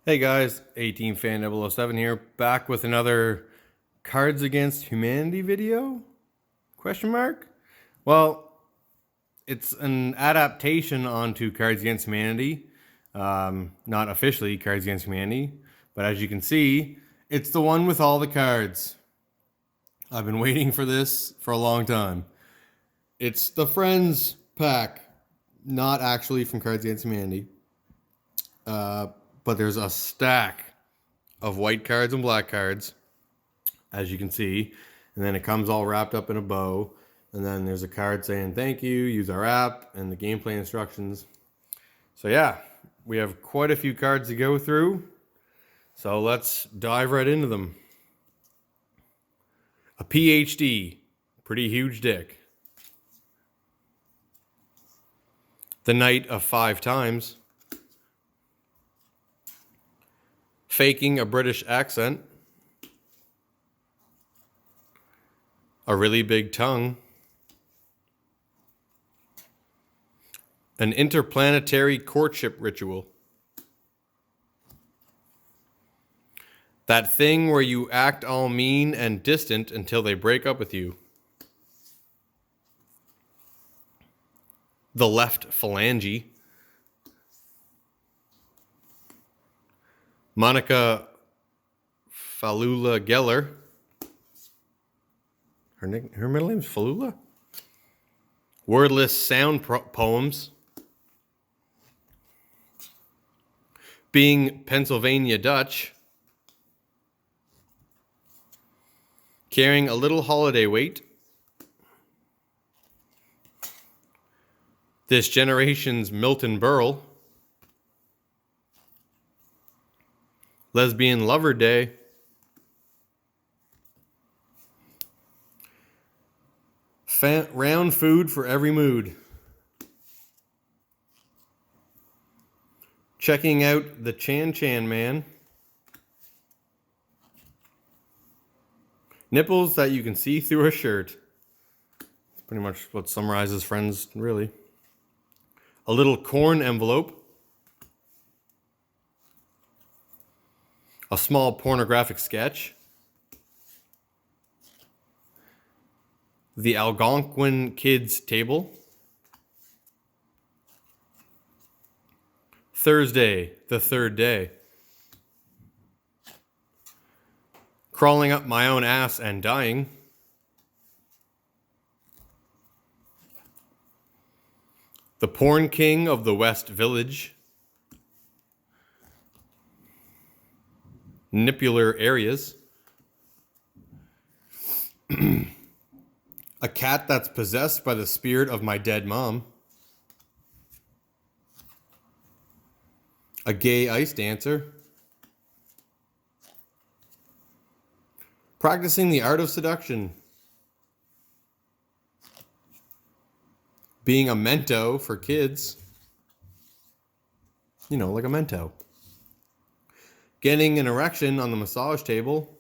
Hey guys, 18fan007 here, back with another Cards Against Humanity video? Question mark? Well, it's an adaptation onto Cards Against Humanity. Not officially Cards Against Humanity, but as you can see, it's the one with all the cards. I've been waiting for this for a long time. It's the Friends pack, not actually from Cards Against Humanity. But there's a stack of white cards and black cards, as you can see. And then it comes all wrapped up in a bow. And then there's a card saying, thank you, use our app, and the gameplay instructions. So yeah, we have quite a few cards to go through. So let's dive right into them. A PhD, pretty huge dick. The Knight of 5 times. Faking a British accent. A really big tongue. An interplanetary courtship ritual. That thing where you act all mean and distant until they break up with you. The left phalange. Monica Falula Geller. Her middle name's Falula? Wordless sound poems. Being Pennsylvania Dutch. Carrying a little holiday weight. This generation's Milton Berle. Lesbian Lover Day. Round food for every mood. Checking out the Chan Chan Man. Nipples that you can see through a shirt. That's pretty much what summarizes Friends, really. A little corn envelope. A small pornographic sketch. The Algonquin Kids Table. Thursday, the third day. Crawling up my own ass and dying. The Porn King of the West Village. Nipular areas. A cat that's possessed by the spirit of my dead mom. A gay ice dancer. Practicing the art of seduction. Being a mento for kids. You know, like a mento. Getting an erection on the massage table.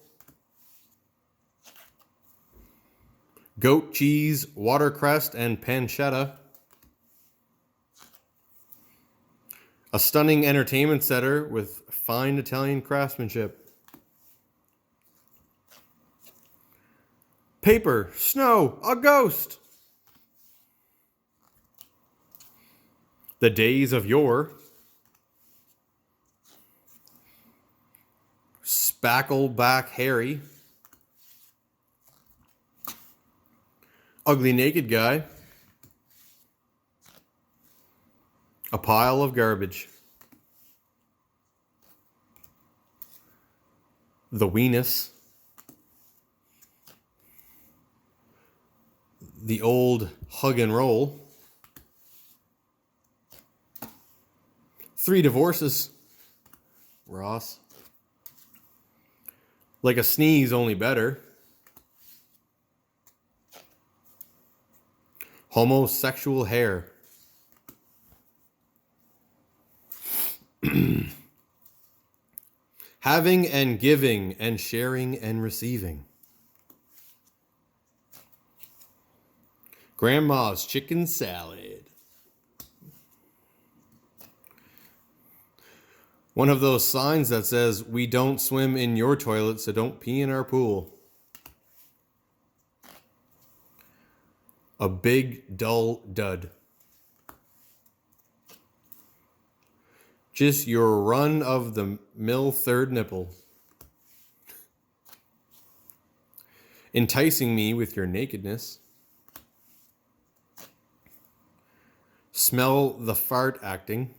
Goat cheese, watercress, and pancetta. A stunning entertainment center with fine Italian craftsmanship. Paper, snow, a ghost. The days of yore. Spackleback Harry. Ugly naked guy. A pile of garbage. The weenus. The old hug and roll. 3 divorces. Ross. Like a sneeze, only better. Homosexual hair. Having and giving and sharing and receiving. Grandma's chicken salad. One of those signs that says, "We don't swim in your toilet, so don't pee in our pool." A big, dull dud. Just your run-of-the-mill third nipple. Enticing me with your nakedness. Smell the fart acting.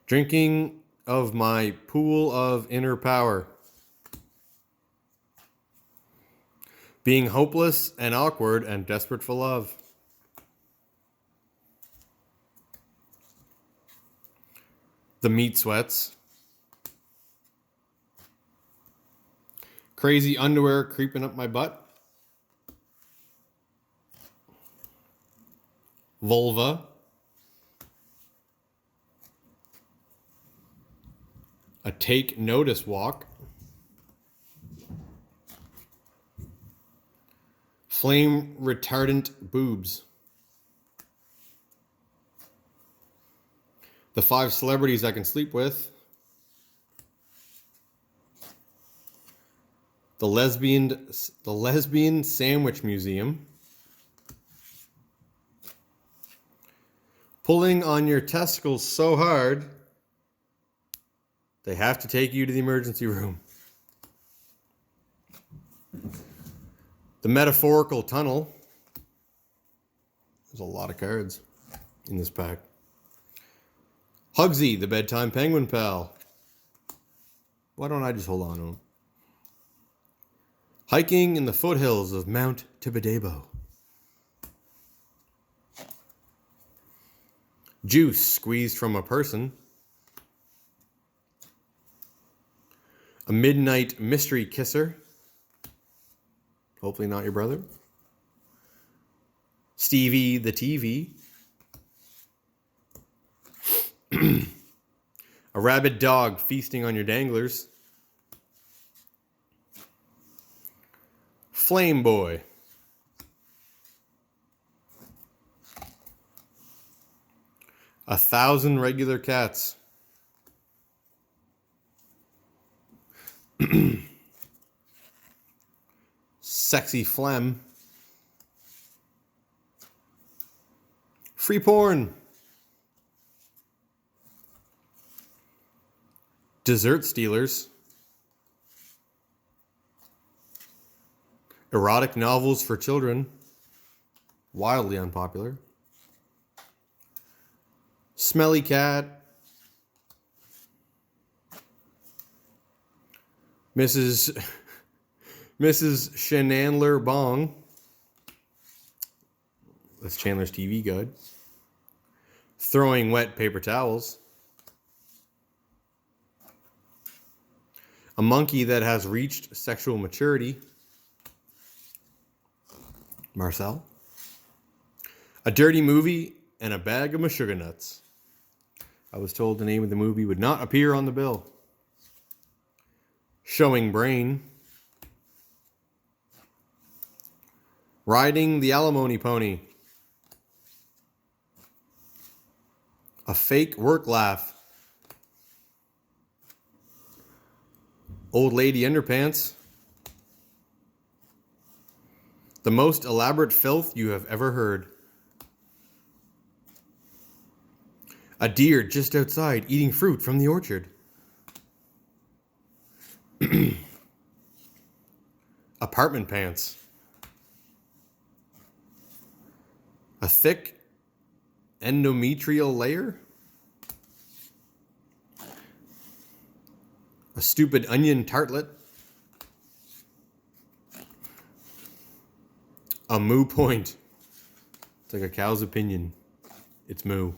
Drinking of my pool of inner power. Being hopeless and awkward and desperate for love. The meat sweats. Crazy underwear creeping up my butt. Vulva. A take notice walk. Flame retardant boobs. The 5 celebrities I can sleep with. The lesbian sandwich museum. Pulling on your testicles so hard they have to take you to the emergency room. The metaphorical tunnel. There's a lot of cards in this pack. Hugsy, the bedtime penguin pal. Why don't I just hold on to him? Hiking in the foothills of Mount Tibidabo. Juice squeezed from a person. A midnight mystery kisser. Hopefully not your brother. Stevie the TV. A rabid dog feasting on your danglers. Flame boy. A 1,000 regular cats. Sexy phlegm. Free porn. Dessert stealers. Erotic novels for children. Wildly unpopular. Smelly cat. Mrs. Shenandler Bong. That's Chandler's TV guide. Throwing wet paper towels. A monkey that has reached sexual maturity. Marcel. A dirty movie and a bag of sugar nuts. I was told the name of the movie would not appear on the bill. Showing brain. Riding the alimony pony. A fake work laugh. Old lady underpants. The most elaborate filth you have ever heard. A deer just outside eating fruit from the orchard. Apartment pants. A thick endometrial layer. A stupid onion tartlet. A moo point. It's like a cow's opinion. It's moo.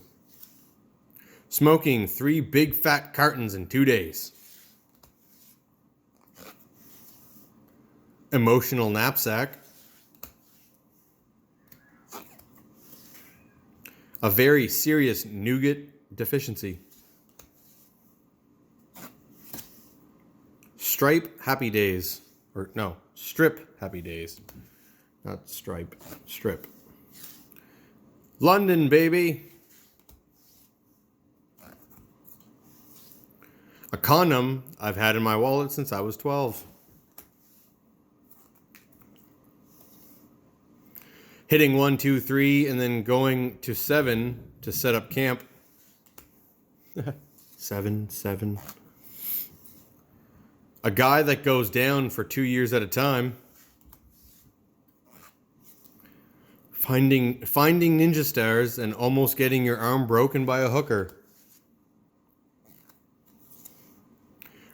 Smoking 3 big fat cartons in 2 days. Emotional knapsack. A very serious nougat deficiency. Strip happy days. Not stripe, strip. London, baby. A condom I've had in my wallet since I was 12. Hitting 1, 2, 3, and then going to 7 to set up camp. 7. A guy that goes down for 2 years at a time. Finding ninja stars and almost getting your arm broken by a hooker.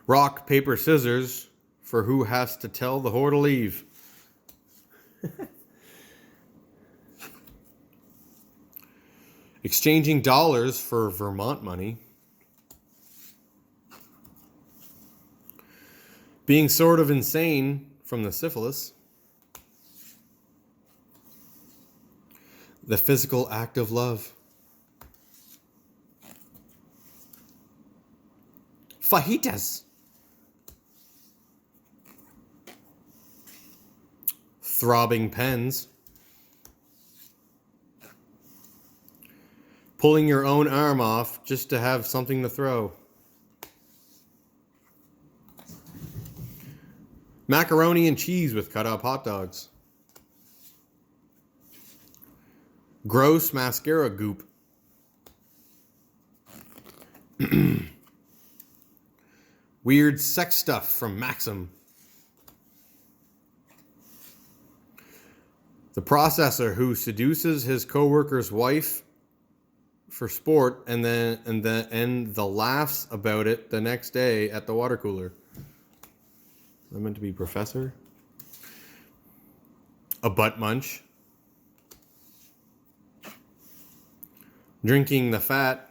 Rock, paper, scissors for who has to tell the whore to leave. Exchanging dollars for Vermont money. Being sort of insane from the syphilis. The physical act of love. Fajitas. Throbbing pens. Pulling your own arm off just to have something to throw. Macaroni and cheese with cut up hot dogs. Gross mascara goop. Weird sex stuff from Maxim. The processor who seduces his coworker's wife for sport and the laughs about it the next day at the water cooler. I meant to be professor. A butt munch. Drinking the fat.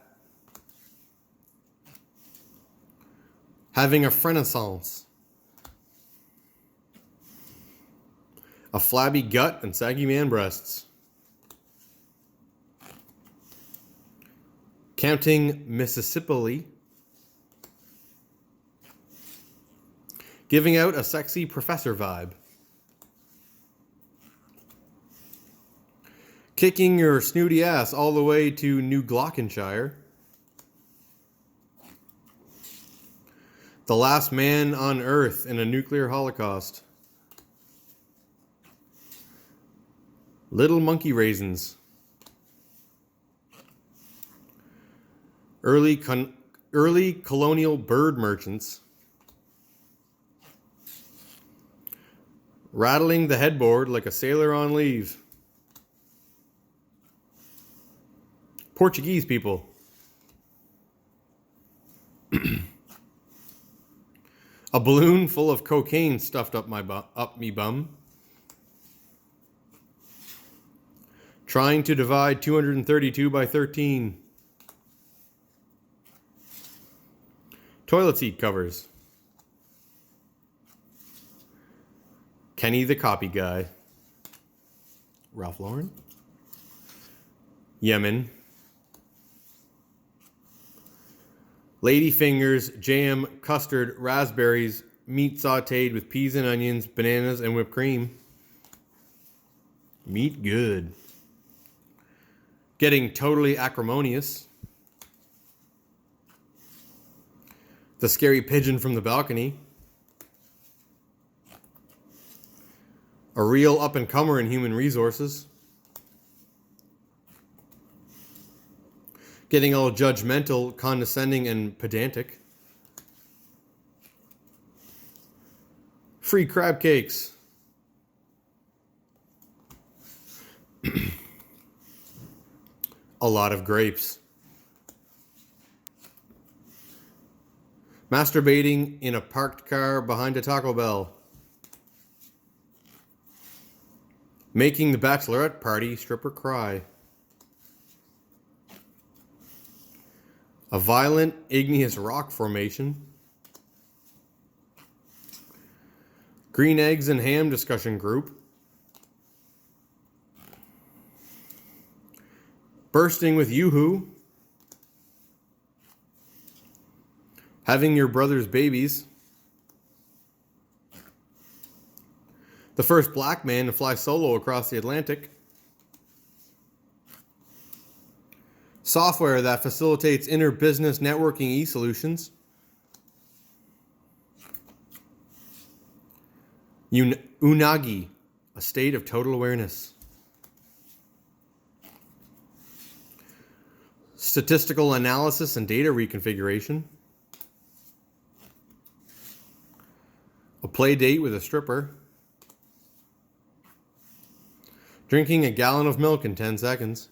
Having a renaissance. A flabby gut and saggy man breasts. Counting Mississippi. Giving out a sexy professor vibe. Kicking your snooty ass all the way to New Glockenshire. The last man on Earth in a nuclear holocaust. Little monkey raisins. Early colonial bird merchants. Rattling the headboard like a sailor on leave. Portuguese people. A balloon full of cocaine stuffed up me bum. Trying to divide 232 by 13. Toilet seat covers. Kenny the copy guy. Ralph Lauren. Yemen. Lady fingers, jam, custard, raspberries, meat sauteed with peas and onions, bananas, and whipped cream. Meat good. Getting totally acrimonious. The scary pigeon from the balcony. A real up-and-comer in human resources. Getting all judgmental, condescending, and pedantic. Free crab cakes. A lot of grapes. Masturbating in a parked car behind a Taco Bell. Making the bachelorette party stripper cry. A violent, igneous rock formation. Green eggs and ham discussion group. Bursting with yoo-hoo. Having your brother's babies. The first black man to fly solo across the Atlantic. Software that facilitates inter-business networking e-solutions. Unagi, a state of total awareness. Statistical analysis and data reconfiguration. A play date with a stripper. Drinking a gallon of milk in 10 seconds.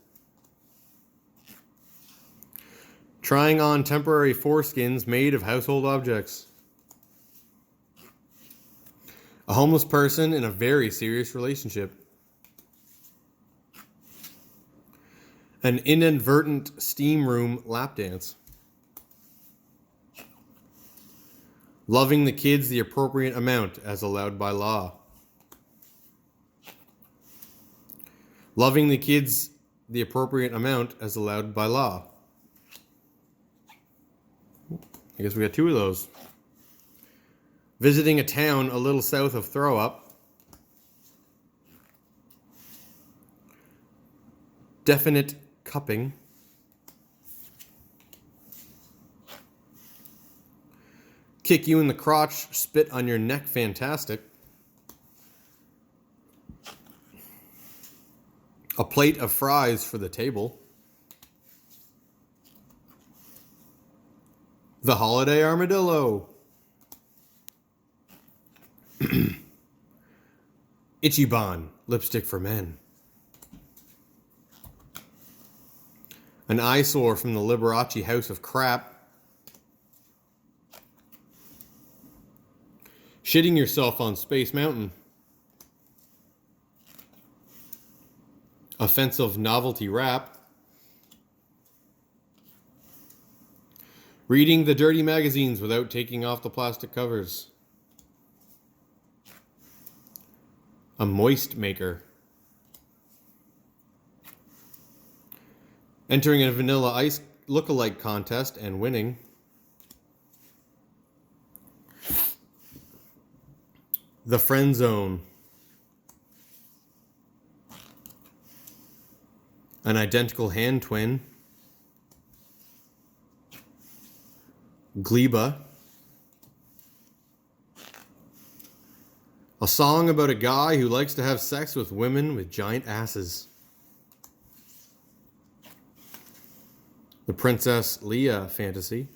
Trying on temporary foreskins made of household objects. A homeless person in a very serious relationship. An inadvertent steam room lap dance. Loving the kids the appropriate amount as allowed by law. Loving the kids the appropriate amount as allowed by law. I guess we got 2 of those. Visiting a town a little south of throw up. Definite cupping. Kick you in the crotch, spit on your neck, fantastic. A plate of fries for the table. The holiday armadillo. Ichiban, lipstick for men. An eyesore from the Liberace House of Crap. Shitting yourself on Space Mountain. Offensive novelty rap. Reading the dirty magazines without taking off the plastic covers. A moist maker. Entering a Vanilla Ice lookalike contest and winning. The friend zone. An identical hand twin. Gleba. A song about a guy who likes to have sex with women with giant asses. The Princess Leia fantasy.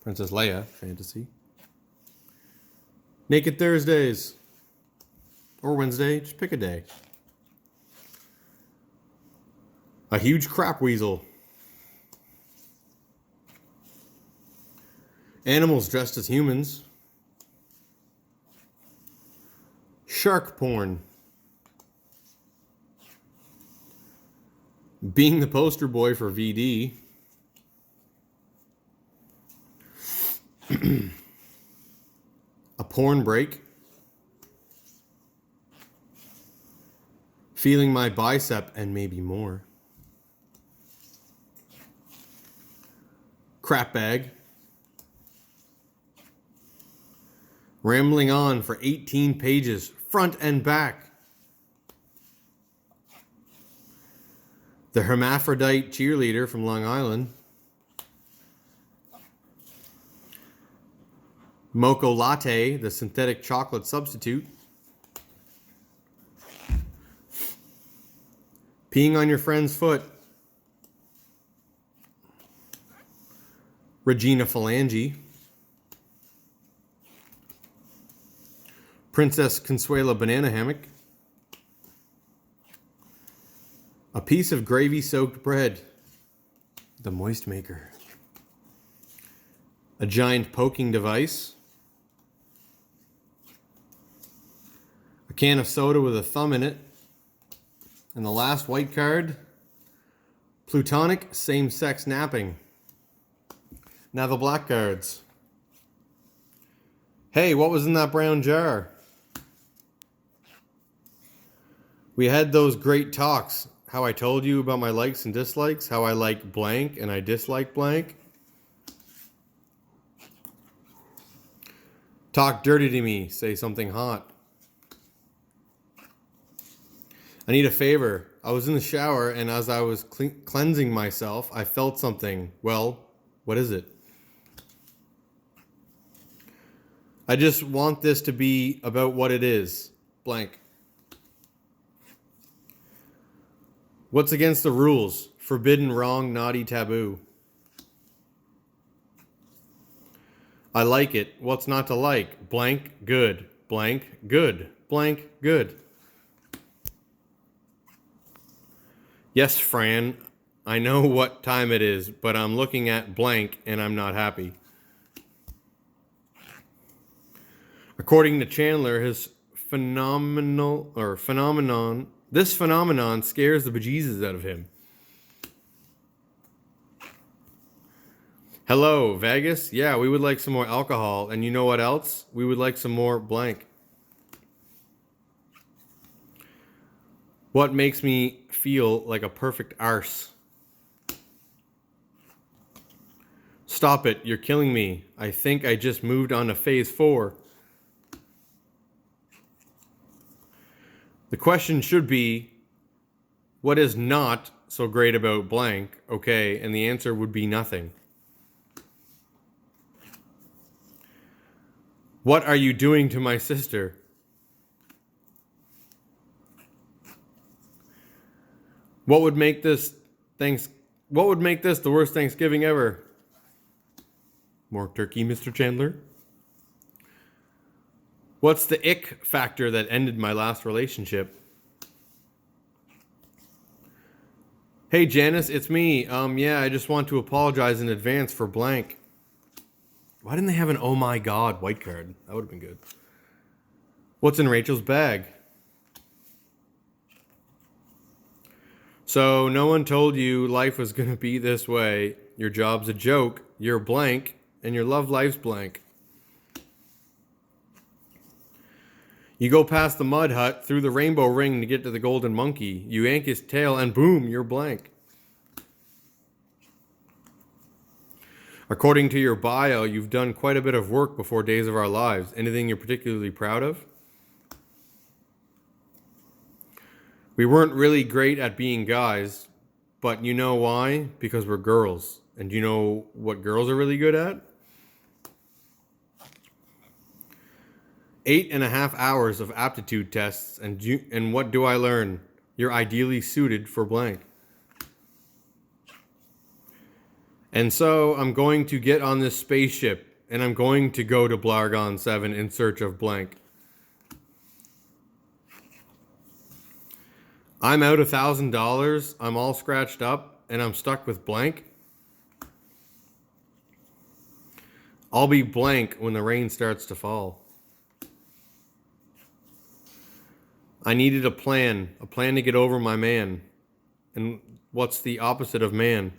Princess Leia fantasy. Naked Thursdays. Or Wednesday, just pick a day. A huge crap weasel. Animals dressed as humans. Shark porn. Being the poster boy for VD. A porn break. Feeling my bicep and maybe more. Crap bag. Rambling on for 18 pages, front and back. The hermaphrodite cheerleader from Long Island. Mocha latte, the synthetic chocolate substitute. Peeing on your friend's foot. Regina Phalange. Princess Consuela banana hammock. A piece of gravy-soaked bread. The moist maker. A giant poking device. A can of soda with a thumb in it. And the last white card, plutonic same-sex napping. Now the black cards. Hey, what was in that brown jar? We had those great talks. How I told you about my likes and dislikes. How I like blank and I dislike blank. Talk dirty to me. Say something hot. I need a favor. I was in the shower and as I was cleansing myself, I felt something. Well, what is it? I just want this to be about what it is. blank. What's against the rules? Forbidden, wrong, naughty, taboo. I like it. What's not to like? Blank, good. Blank, good. Blank, good. Yes, Fran, I know what time it is, but I'm looking at blank and I'm not happy. According to Chandler, this phenomenon scares the bejesus out of him. Hello, Vegas? Yeah, we would like some more alcohol. And you know what else? We would like some more blank. What makes me feel like a perfect arse? Stop it, you're killing me. I think I just moved on to phase 4. The question should be, what is not so great about blank? Okay, and the answer would be nothing. What are you doing to my sister? What would make this the worst Thanksgiving ever? More turkey, Mr. Chandler. What's the ick factor that ended my last relationship? Hey Janice, it's me. Yeah, I just want to apologize in advance for blank. Why didn't they have an oh my god white card? That would have been good. What's in Rachel's bag? So no one told you life was going to be this way. Your job's a joke. You're blank. And your love life's blank. You go past the mud hut, through the rainbow ring to get to the golden monkey. You yank his tail and boom, you're blank. According to your bio, you've done quite a bit of work before Days of Our Lives. Anything you're particularly proud of? We weren't really great at being guys, but you know why? Because we're girls. And you know what girls are really good at? 8.5 hours of aptitude tests, and what do I learn? You're ideally suited for blank. And so I'm going to get on this spaceship, and I'm going to go to Blargon 7 in search of blank. I'm out $1,000, I'm all scratched up, and I'm stuck with blank. I'll be blank when the rain starts to fall. I needed a plan to get over my man. And what's the opposite of man?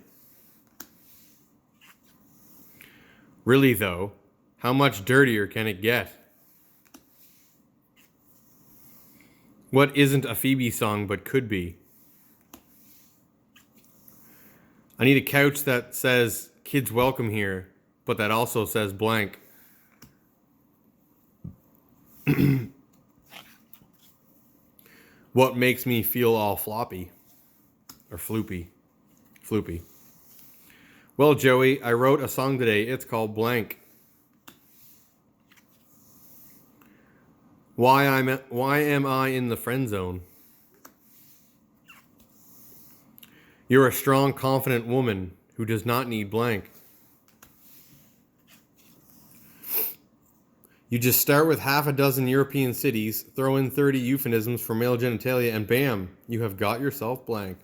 Really though, how much dirtier can it get? What isn't a Phoebe song but could be? I need a couch that says kids welcome here, but that also says blank. What makes me feel all floppy? Or floopy? Floopy. Well, Joey, I wrote a song today. It's called Blank. Why am I in the friend zone? You're a strong, confident woman who does not need blank. You just start with half a dozen European cities, throw in 30 euphemisms for male genitalia, and bam, you have got yourself blank.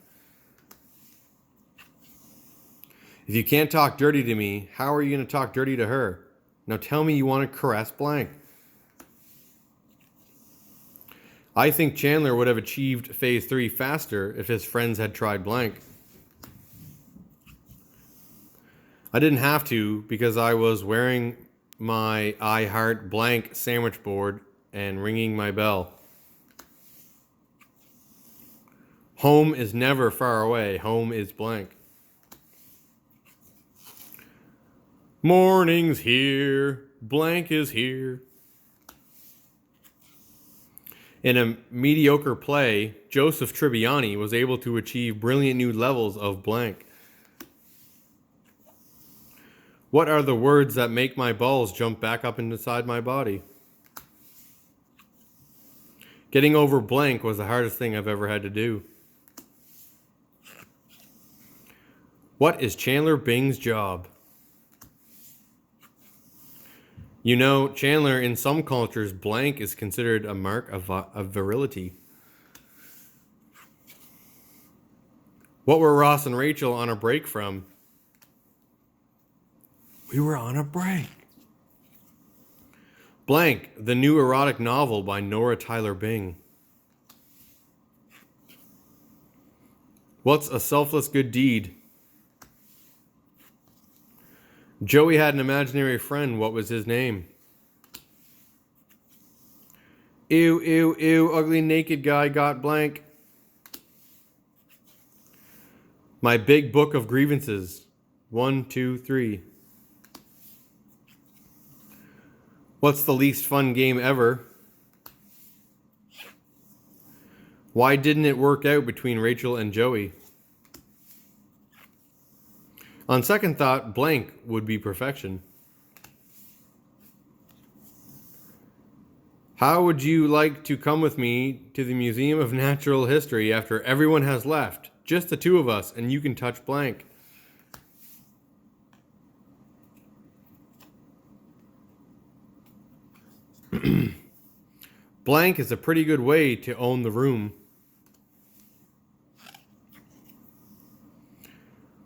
If you can't talk dirty to me, how are you going to talk dirty to her? Now tell me you want to caress blank. I think Chandler would have achieved phase 3 faster if his friends had tried blank. I didn't have to because I was wearing my I Heart blank sandwich board and ringing my bell. Home is never far away. Home is blank. Morning's here. Blank is here. In a mediocre play, Joseph Tribbiani was able to achieve brilliant new levels of blank. What are the words that make my balls jump back up inside my body? Getting over blank was the hardest thing I've ever had to do. What is Chandler Bing's job? You know, Chandler, in some cultures, blank is considered a mark of virility. What were Ross and Rachel on a break from? We were on a break. Blank, the new erotic novel by Nora Tyler Bing. What's a selfless good deed? Joey had an imaginary friend. What was his name? Ew, ew, ew, ugly naked guy got blank. My big book of grievances. 1, 2, 3. What's the least fun game ever? Why didn't it work out between Rachel and Joey? On second thought, blank would be perfection. How would you like to come with me to the Museum of Natural History after everyone has left? Just the two of us, and you can touch blank. Blank is a pretty good way to own the room.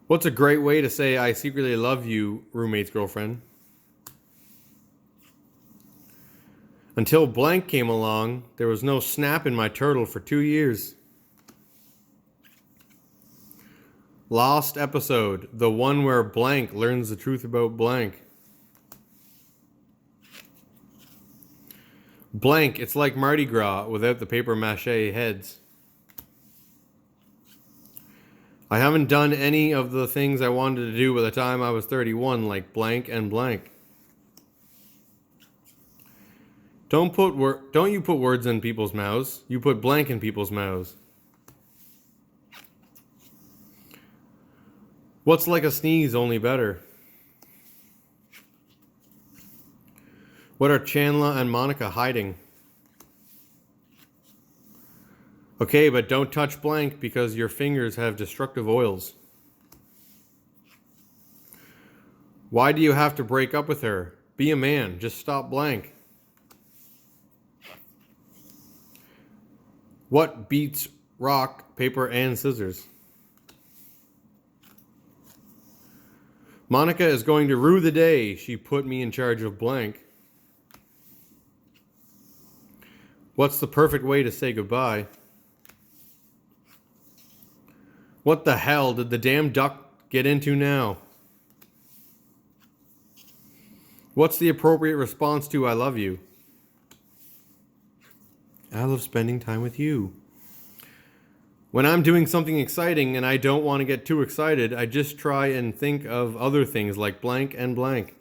What's a great way to say I secretly love you, roommate's girlfriend? Until blank came along, there was no snap in my turtle for 2 years. Lost episode, the one where blank learns the truth about blank. Blank, it's like Mardi Gras without the paper mache heads. I haven't done any of the things I wanted to do by the time I was 31, like blank and blank. Don't you put words in people's mouths. You put blank in people's mouths. What's like a sneeze, only better? What are Chandler and Monica hiding? Okay, but don't touch blank because your fingers have destructive oils. Why do you have to break up with her? Be a man. Just stop blank. What beats rock, paper, and scissors? Monica is going to rue the day she put me in charge of blank. What's the perfect way to say goodbye? What the hell did the damn duck get into now? What's the appropriate response to I love you? I love spending time with you. When I'm doing something exciting and I don't want to get too excited, I just try and think of other things like blank and blank.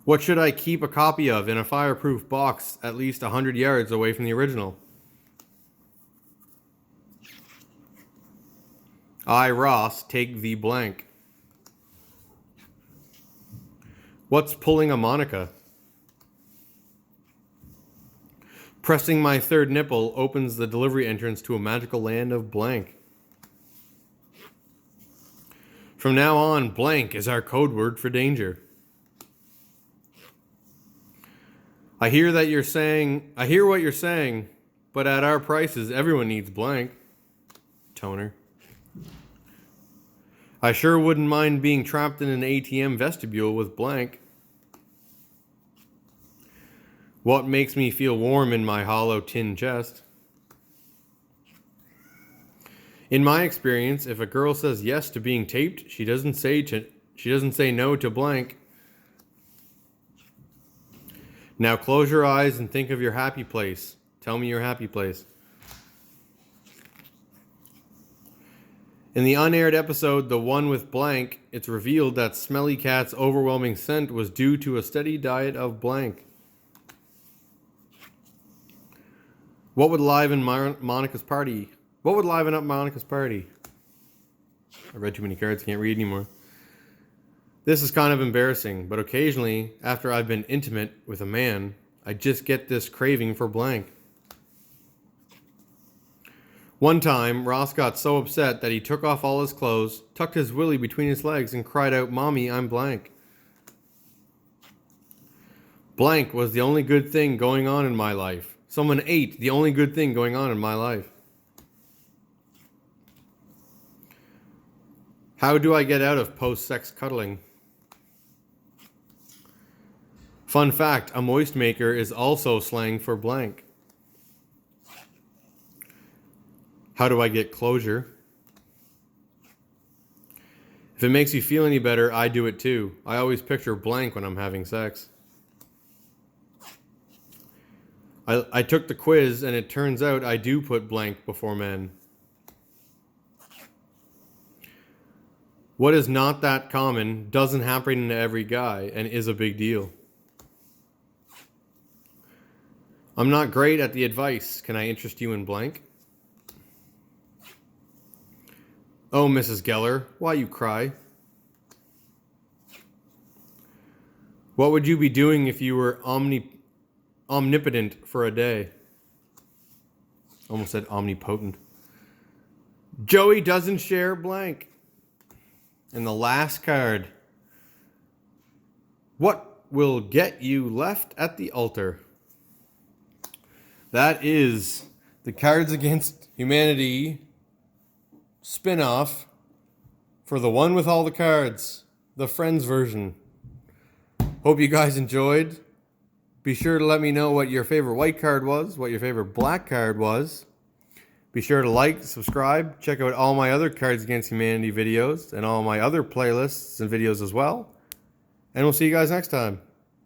What should I keep a copy of in a fireproof box at least 100 yards away from the original? I, Ross, take the blank. What's pulling a Monica? Pressing my third nipple opens the delivery entrance to a magical land of blank. From now on, blank is our code word for danger. I hear what you're saying, but at our prices, everyone needs blank. Toner. I sure wouldn't mind being trapped in an ATM vestibule with blank. What makes me feel warm in my hollow tin chest? In my experience, if a girl says yes to being taped, she doesn't say no to blank. Now close your eyes and think of your happy place. Tell me your happy place. In the unaired episode, The One with Blank, it's revealed that Smelly Cat's overwhelming scent was due to a steady diet of blank. What would liven Monica's party? What would liven up Monica's party? I read too many cards, can't read anymore. This is kind of embarrassing, but occasionally, after I've been intimate with a man, I just get this craving for blank. One time, Ross got so upset that he took off all his clothes, tucked his willy between his legs, and cried out, "Mommy, I'm blank." Blank was the only good thing going on in my life. Someone ate the only good thing going on in my life. How do I get out of post-sex cuddling? Fun fact, a moist maker is also slang for blank. How do I get closure? If it makes you feel any better, I do it too. I always picture blank when I'm having sex. I took the quiz and it turns out I do put blank before men. What is not that common, doesn't happen to every guy, and is a big deal. I'm not great at the advice. Can I interest you in blank? Oh, Mrs. Geller, why you cry? What would you be doing if you were omnipotent for a day? Almost said omnipotent. Joey doesn't share blank. And the last card. What will get you left at the altar? That is the Cards Against Humanity spin-off for the one with all the cards, the Friends version. Hope you guys enjoyed. Be sure to let me know what your favorite white card was, what your favorite black card was. Be sure to like, subscribe, check out all my other Cards Against Humanity videos and all my other playlists and videos as well. And we'll see you guys next time.